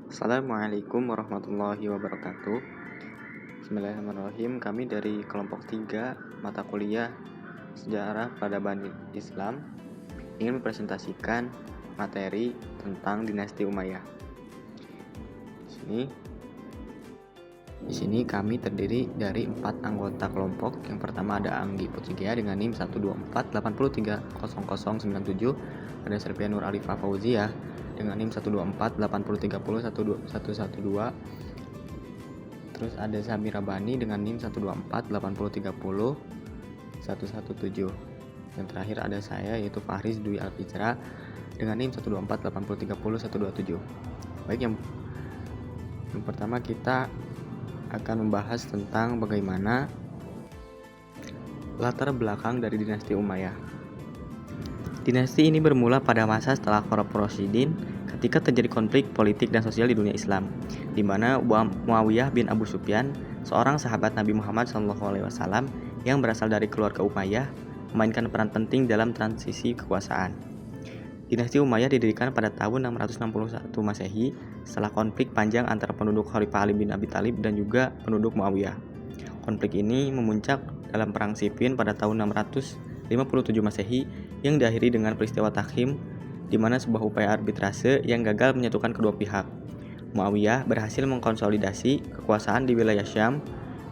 Assalamualaikum warahmatullahi wabarakatuh. Bismillahirrahmanirrahim. Kami dari kelompok 3 mata kuliah Sejarah Peradaban Islam ingin mempresentasikan materi tentang dinasti Umayyah. Di sini kami terdiri dari 4 anggota kelompok. Yang pertama ada Anggi Putrigia dengan NIM 124803097, ada Selvia Nur Alifah Fauzia dengan NIM 12480301112. Terus ada Samira Bani dengan NIM 12480301117. Yang terakhir ada saya, yaitu Fahriz Dwi Alfitra dengan NIM 12480301127. Baik, yang pertama kita akan membahas tentang bagaimana latar belakang dari dinasti Umayyah. Dinasti ini bermula pada masa setelah Khulafaur Rasyidin, ketika terjadi konflik politik dan sosial di dunia Islam, di mana Muawiyah bin Abu Sufyan, seorang sahabat Nabi Muhammad SAW yang berasal dari keluarga Umayyah, memainkan peran penting dalam transisi kekuasaan. Dinasti Umayyah didirikan pada tahun 661 Masehi setelah konflik panjang antara penduduk Khalifah Ali bin Abi Thalib dan juga penduduk Muawiyah. Konflik ini memuncak dalam Perang Siffin pada tahun 657 Masehi yang diakhiri dengan peristiwa Takhim, di mana sebuah upaya arbitrase yang gagal menyatukan kedua pihak. Muawiyah berhasil mengkonsolidasi kekuasaan di wilayah Syam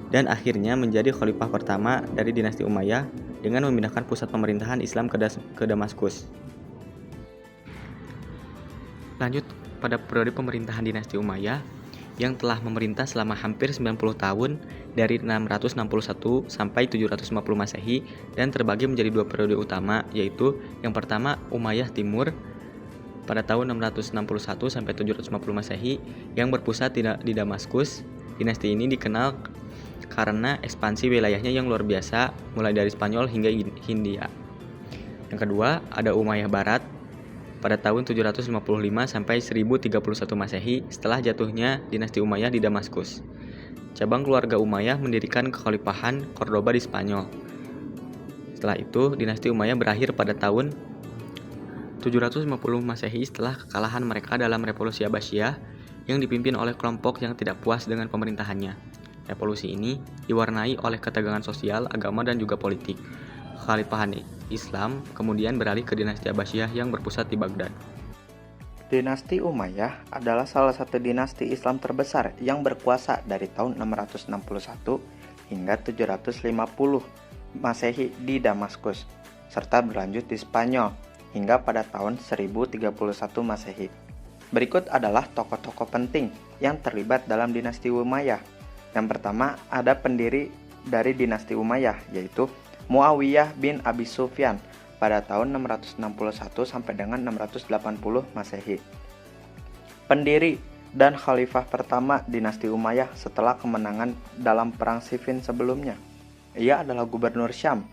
dan akhirnya menjadi khalifah pertama dari dinasti Umayyah dengan memindahkan pusat pemerintahan Islam ke Damaskus. Lanjut pada periode pemerintahan dinasti Umayyah yang telah memerintah selama hampir 90 tahun dari 661 sampai 750 Masehi dan terbagi menjadi 2 periode utama, yaitu yang pertama Umayyah Timur pada tahun 661 sampai 750 Masehi yang berpusat di Damaskus. Dinasti ini dikenal karena ekspansi wilayahnya yang luar biasa mulai dari Spanyol hingga Hindia. Yang kedua ada Umayyah Barat pada tahun 755 sampai 1031 Masehi setelah jatuhnya dinasti Umayyah di Damaskus. Cabang keluarga Umayyah mendirikan kekhalifahan Cordoba di Spanyol. Setelah itu, dinasti Umayyah berakhir pada tahun 750 Masehi setelah kekalahan mereka dalam revolusi Abbasiyah yang dipimpin oleh kelompok yang tidak puas dengan pemerintahannya. Revolusi ini diwarnai oleh ketegangan sosial, agama, dan juga politik. Kekhalifahan Islam kemudian beralih ke dinasti Abbasiyah yang berpusat di Baghdad. Dinasti Umayyah adalah salah satu dinasti Islam terbesar yang berkuasa dari tahun 661 hingga 750 Masehi di Damaskus, serta berlanjut di Spanyol hingga pada tahun 1031 Masehi. Berikut adalah tokoh-tokoh penting yang terlibat dalam dinasti Umayyah. Yang pertama ada pendiri dari dinasti Umayyah, yaitu Muawiyah bin Abi Sufyan pada tahun 661 sampai dengan 680 Masehi. Pendiri dan khalifah pertama dinasti Umayyah setelah kemenangan dalam Perang Siffin sebelumnya. Ia adalah gubernur Syam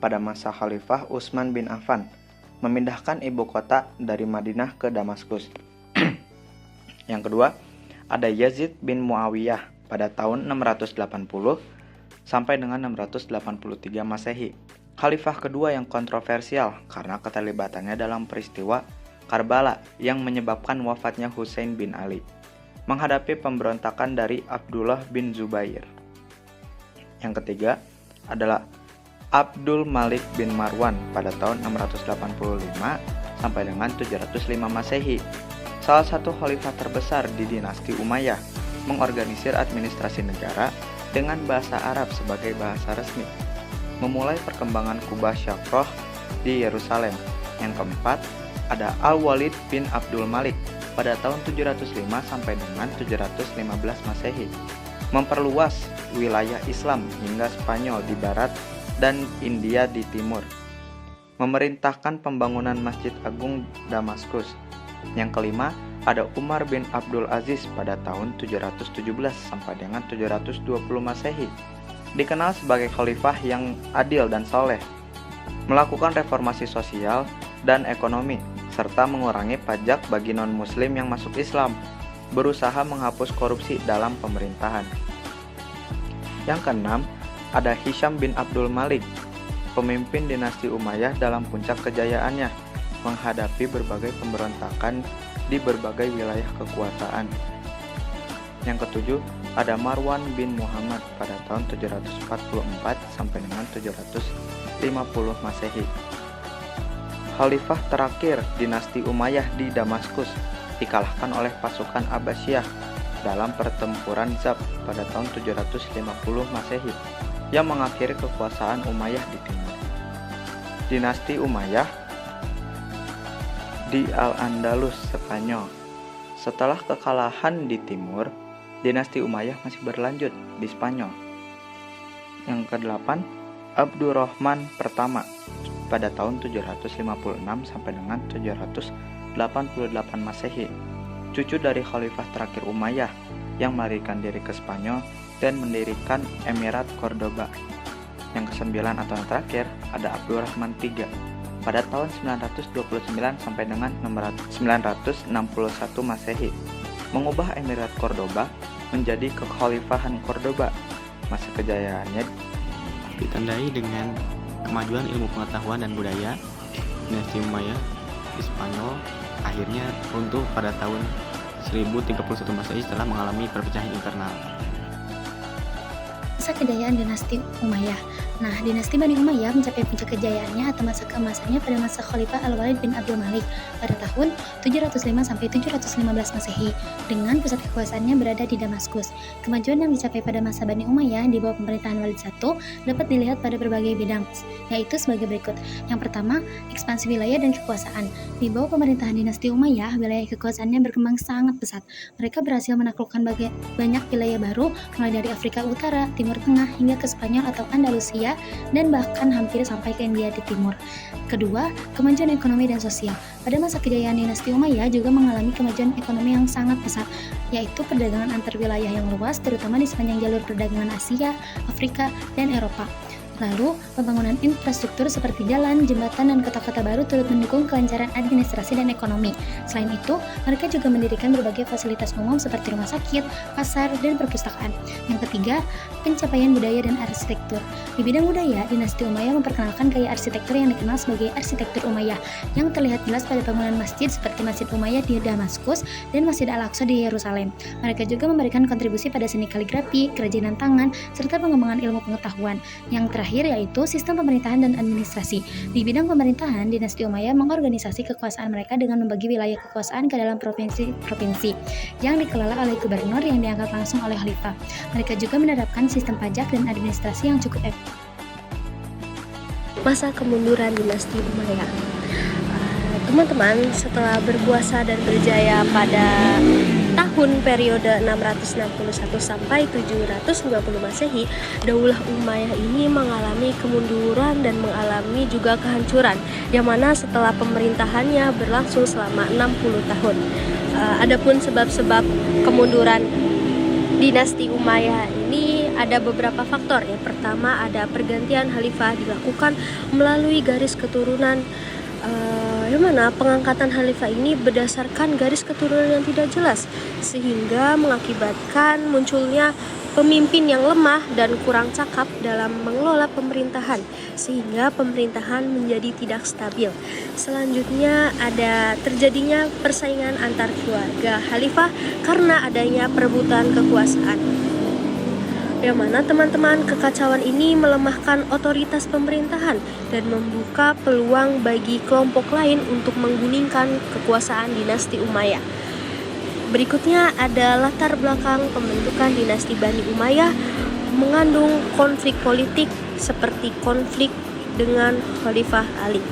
pada masa Khalifah Utsman bin Affan, memindahkan ibu kota dari Madinah ke Damaskus. Yang kedua, ada Yazid bin Muawiyah pada tahun 680 sampai dengan 683 Masehi. Khalifah kedua yang kontroversial karena keterlibatannya dalam peristiwa Karbala yang menyebabkan wafatnya Husain bin Ali, menghadapi pemberontakan dari Abdullah bin Zubair. Yang ketiga adalah Abdul Malik bin Marwan pada tahun 685 sampai dengan 705 Masehi. Salah satu khalifah terbesar di dinasti Umayyah, mengorganisir administrasi negara dengan bahasa Arab sebagai bahasa resmi, memulai perkembangan Kubah Syafroh di Yerusalem. Yang keempat, ada Al-Walid bin Abdul Malik pada tahun 705 sampai dengan 715 Masehi, memperluas wilayah Islam hingga Spanyol di barat dan India di timur, memerintahkan pembangunan Masjid Agung Damaskus. Yang kelima, ada Umar bin Abdul Aziz pada tahun 717 sampai dengan 720 Masehi. Dikenal sebagai khalifah yang adil dan soleh, melakukan reformasi sosial dan ekonomi, serta mengurangi pajak bagi non-muslim yang masuk Islam, berusaha menghapus korupsi dalam pemerintahan. Yang keenam, ada Hisham bin Abdul Malik, pemimpin dinasti Umayyah dalam puncak kejayaannya, menghadapi berbagai pemberontakan di berbagai wilayah kekuasaan. Yang ketujuh, ada Marwan bin Muhammad pada tahun 744 sampai dengan 750 Masehi. Khalifah terakhir dinasti Umayyah di Damaskus dikalahkan oleh pasukan Abbasiyah dalam pertempuran Zab pada tahun 750 Masehi yang mengakhiri kekuasaan Umayyah di timur. Dinasti Umayyah di Al-Andalus, Spanyol. Setelah kekalahan di timur, dinasti Umayyah masih berlanjut di Spanyol. Yang kedelapan, Abdurrahman pertama pada tahun 756 sampai dengan 788 Masehi, cucu dari khalifah terakhir Umayyah yang melarikan diri ke Spanyol dan mendirikan Emirat Cordoba. Yang kesembilan atau yang terakhir ada Abdurrahman III pada tahun 929 sampai dengan 961 Masehi, mengubah Emirat Cordoba menjadi kekhalifahan Cordoba. Masa kejayaannya ditandai dengan kemajuan ilmu pengetahuan dan budaya. Dinasti Umayyah di Spanyol akhirnya runtuh pada tahun 1031 Masehi setelah mengalami perpecahan internal. Masa kejayaan dinasti Umayyah. Nah, dinasti Bani Umayyah mencapai puncak kejayaannya atau masa keemasannya pada masa Khalifah Al-Walid bin Abdul Malik pada tahun 705 sampai 715 Masehi dengan pusat kekuasaannya berada di Damaskus. Kemajuan yang dicapai pada masa Bani Umayyah di bawah pemerintahan Walid I dapat dilihat pada berbagai bidang, yaitu sebagai berikut. Yang pertama, ekspansi wilayah dan kekuasaan. Di bawah pemerintahan dinasti Umayyah, wilayah kekuasaannya berkembang sangat pesat. Mereka berhasil menaklukkan banyak wilayah baru, mulai dari Afrika Utara, Timur Tengah, hingga ke Spanyol atau Andalusia, dan bahkan hampir sampai ke India di timur. Kedua, kemajuan ekonomi dan sosial. Pada masa kejayaan dinasti Umayyah juga mengalami kemajuan ekonomi yang sangat pesat, yaitu perdagangan antar wilayah yang luas, terutama di sepanjang jalur perdagangan Asia, Afrika, dan Eropa. Lalu, pembangunan infrastruktur seperti jalan, jembatan, dan kota-kota baru turut mendukung kelancaran administrasi dan ekonomi. Selain itu, mereka juga mendirikan berbagai fasilitas umum seperti rumah sakit, pasar, dan perpustakaan. Yang ketiga, pencapaian budaya dan arsitektur. Di bidang budaya, dinasti Umayyah memperkenalkan gaya arsitektur yang dikenal sebagai arsitektur Umayyah, yang terlihat jelas pada bangunan masjid seperti Masjid Umayyah di Damaskus dan Masjid Al-Aqsa di Yerusalem. Mereka juga memberikan kontribusi pada seni kaligrafi, kerajinan tangan, serta pengembangan ilmu pengetahuan. Yang terakhir yaitu sistem pemerintahan dan administrasi. Di bidang pemerintahan, dinasti Umayyah mengorganisasi kekuasaan mereka dengan membagi wilayah kekuasaan ke dalam provinsi-provinsi yang dikelola oleh gubernur yang diangkat langsung oleh khalifah. Mereka juga menerapkan sistem pajak dan administrasi yang cukup efektif. Masa kemunduran dinasti Umayyah. Teman-teman, setelah berkuasa dan berjaya pada tahun periode 661 sampai 750 Masehi, Daulah Umayyah ini mengalami kemunduran dan mengalami juga kehancuran, yang mana setelah pemerintahannya berlangsung selama 60 tahun. Adapun sebab-sebab kemunduran dinasti Umayyah ini ada beberapa faktor. Yang pertama, ada pergantian khalifah dilakukan melalui garis keturunan, yang mana pengangkatan khalifah ini berdasarkan garis keturunan yang tidak jelas, sehingga mengakibatkan munculnya pemimpin yang lemah dan kurang cakap dalam mengelola pemerintahan, sehingga pemerintahan menjadi tidak stabil. Selanjutnya ada terjadinya persaingan antar keluarga khalifah karena adanya perebutan kekuasaan, yang mana teman-teman kekacauan ini melemahkan otoritas pemerintahan dan membuka peluang bagi kelompok lain untuk menggulingkan kekuasaan dinasti Umayyah. Berikutnya ada latar belakang pembentukan dinasti Bani Umayyah mengandung konflik politik seperti konflik dengan Khalifah Ali.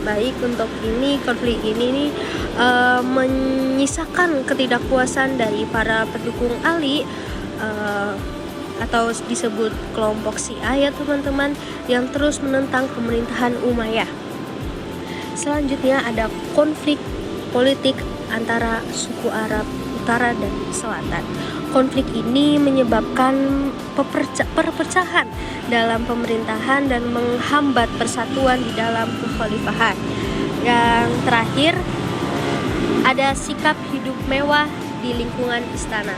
Baik, untuk ini konflik ini menyisakan ketidakpuasan dari para pendukung Ali, atau disebut kelompok Syiah ya teman-teman, yang terus menentang pemerintahan Umayyah. Selanjutnya ada konflik politik antara suku Arab Utara dan Selatan. Konflik ini menyebabkan perpecahan dalam pemerintahan dan menghambat persatuan di dalam kekhalifahan. Yang terakhir ada sikap hidup mewah di lingkungan istana,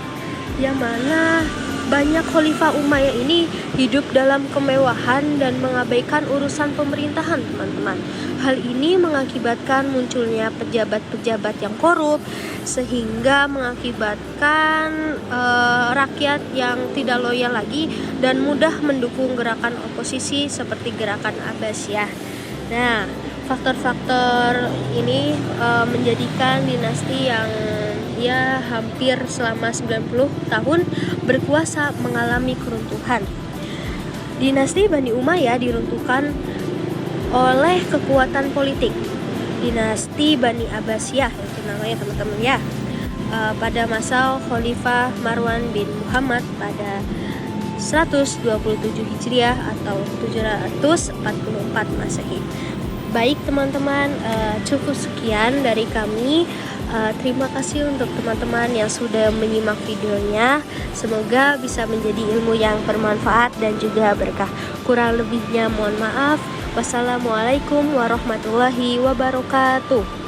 yang mana banyak Khalifah Umayyah ini hidup dalam kemewahan dan mengabaikan urusan pemerintahan, teman-teman. Hal ini mengakibatkan munculnya pejabat-pejabat yang korup, sehingga mengakibatkan rakyat yang tidak loyal lagi dan mudah mendukung gerakan oposisi seperti gerakan Abbasiyah. Nah, faktor-faktor ini menjadikan dinasti yang ya hampir selama 90 tahun berkuasa mengalami keruntuhan. Dinasti Bani Umayyah diruntuhkan oleh kekuatan politik. Dinasti Bani Abbasiyah itu namanya, teman-teman ya, pada masa Khalifah Marwan bin Muhammad pada 127 Hijriah atau 744 Masehi. Baik teman-teman, cukup sekian dari kami. Terima kasih untuk teman-teman yang sudah menyimak videonya. Semoga bisa menjadi ilmu yang bermanfaat dan juga berkah. Kurang lebihnya mohon maaf. Wassalamualaikum warahmatullahi wabarakatuh.